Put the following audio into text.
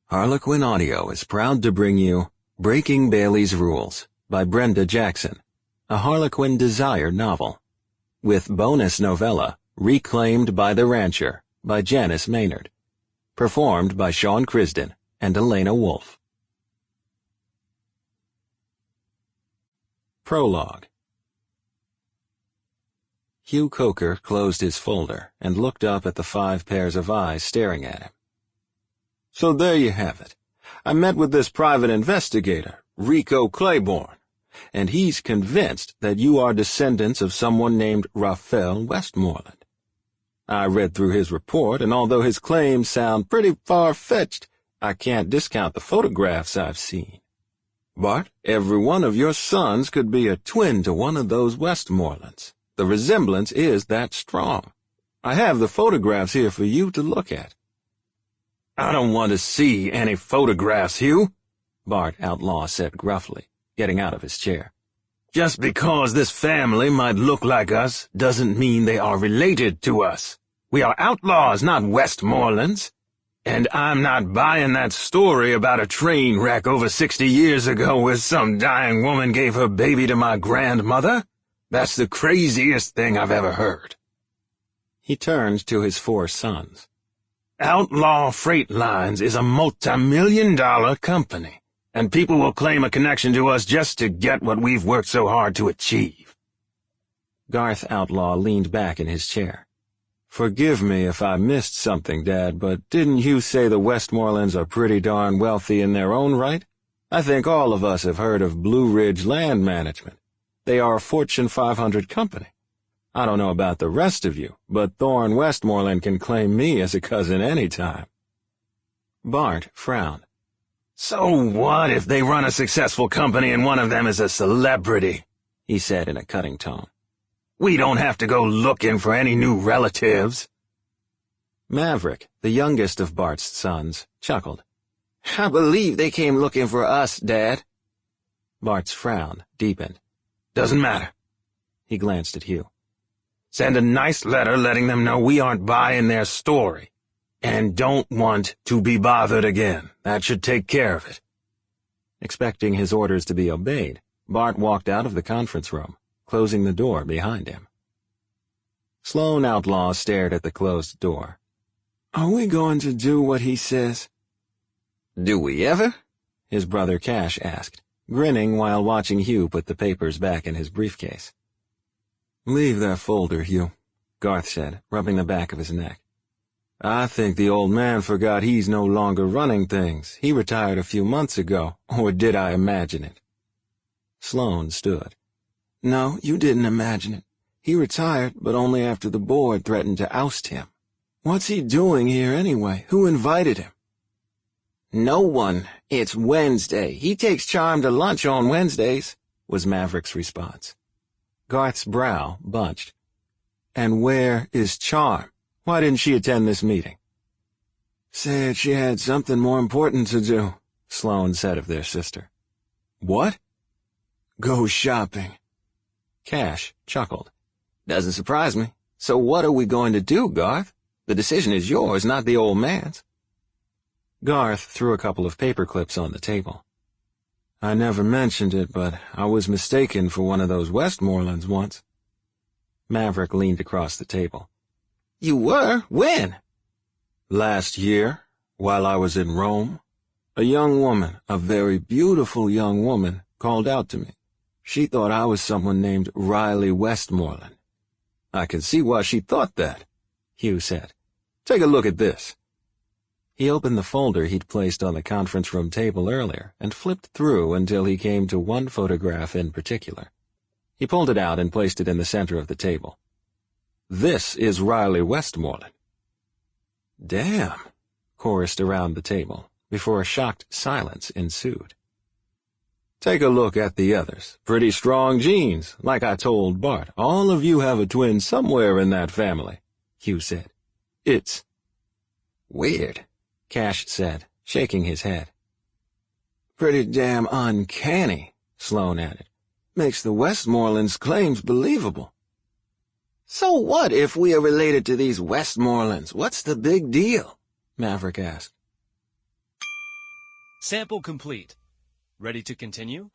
Harlequin Audio is proud to bring you Breaking Bailey's Rules by Brenda Jackson, a Harlequin Desire novel, with bonus novella Reclaimed by the Rancher by Janice Maynard, performed by Crisden and Elena Wolfe. Prologue. Hugh Coker closed his folder and looked up at the 5 pairs of eyes staring at him. So there you have it. I met with this private investigator, Rico Claiborne, and he's convinced that you are descendants of someone named Raphael Westmoreland. I read through his report, and although his claims sound pretty far-fetched, I can't discount the photographs I've seen. But every one of your sons could be a twin to one of those Westmorelands. The resemblance is that strong. I have the photographs here for you to look at. I don't want to see any photographs, Hugh, Bart Outlaw said gruffly, getting out of his chair. Just because this family might look like us doesn't mean they are related to us. We are outlaws, not Westmorelands. And I'm not buying that story about a train wreck over 60 years ago where some dying woman gave her baby to my grandmother. That's the craziest thing I've ever heard. He turned to his 4 sons. Outlaw Freight Lines is a multi-million-dollar company, and people will claim a connection to us just to get what we've worked so hard to achieve. Garth Outlaw leaned back in his chair. Forgive me if I missed something, Dad, but didn't you say the Westmorelands are pretty darn wealthy in their own right? I think all of us have heard of Blue Ridge Land Management. They are a Fortune 500 company. I don't know about the rest of you, but Thorne Westmoreland can claim me as a cousin any time. Bart frowned. So what if they run a successful company and one of them is a celebrity? He said in a cutting tone. We don't have to go looking for any new relatives. Maverick, the youngest of Bart's sons, chuckled. I believe they came looking for us, Dad. Bart's frown deepened. Doesn't matter. He glanced at Hugh. Send a nice letter letting them know we aren't buying their story, and don't want to be bothered again. That should take care of it. Expecting his orders to be obeyed, Bart walked out of the conference room, closing the door behind him. Sloane Outlaw stared at the closed door. Are we going to do what he says? Do we ever? His brother Cash asked, grinning while watching Hugh put the papers back in his briefcase. Leave that folder, Hugh, Garth said, rubbing the back of his neck. I think the old man forgot he's no longer running things. He retired a few months ago, or did I imagine it? Sloane stood. No, you didn't imagine it. He retired, but only after the board threatened to oust him. What's he doing here anyway? Who invited him? No one. It's Wednesday. He takes Charm to lunch on Wednesdays, was Maverick's response. Garth's brow bunched. And where is Charm? Why didn't she attend this meeting? Said she had something more important to do, Sloane said of their sister. What? Go shopping. Cash chuckled. Doesn't surprise me. So what are we going to do, Garth? The decision is yours, not the old man's. Garth threw a couple of paper clips on the table. I never mentioned it, but I was mistaken for one of those Westmorelands once. Maverick leaned across the table. You were? When? Last year, while I was in Rome. A young woman, a very beautiful young woman, called out to me. She thought I was someone named Riley Westmoreland. I can see why she thought that, Hugh said. Take a look at this. He opened the folder he'd placed on the conference room table earlier and flipped through until he came to one photograph in particular. He pulled it out and placed it in the center of the table. This is Riley Westmoreland. Damn, chorused around the table, before a shocked silence ensued. Take a look at the others. Pretty strong genes, like I told Bart. All of you have a twin somewhere in that family, Hugh said. It's weird, Cash said, shaking his head. Pretty damn uncanny, Sloane added. Makes the Westmorelands' claims believable. So what if we are related to these Westmorelands? What's the big deal? Maverick asked. Sample complete. Ready to continue?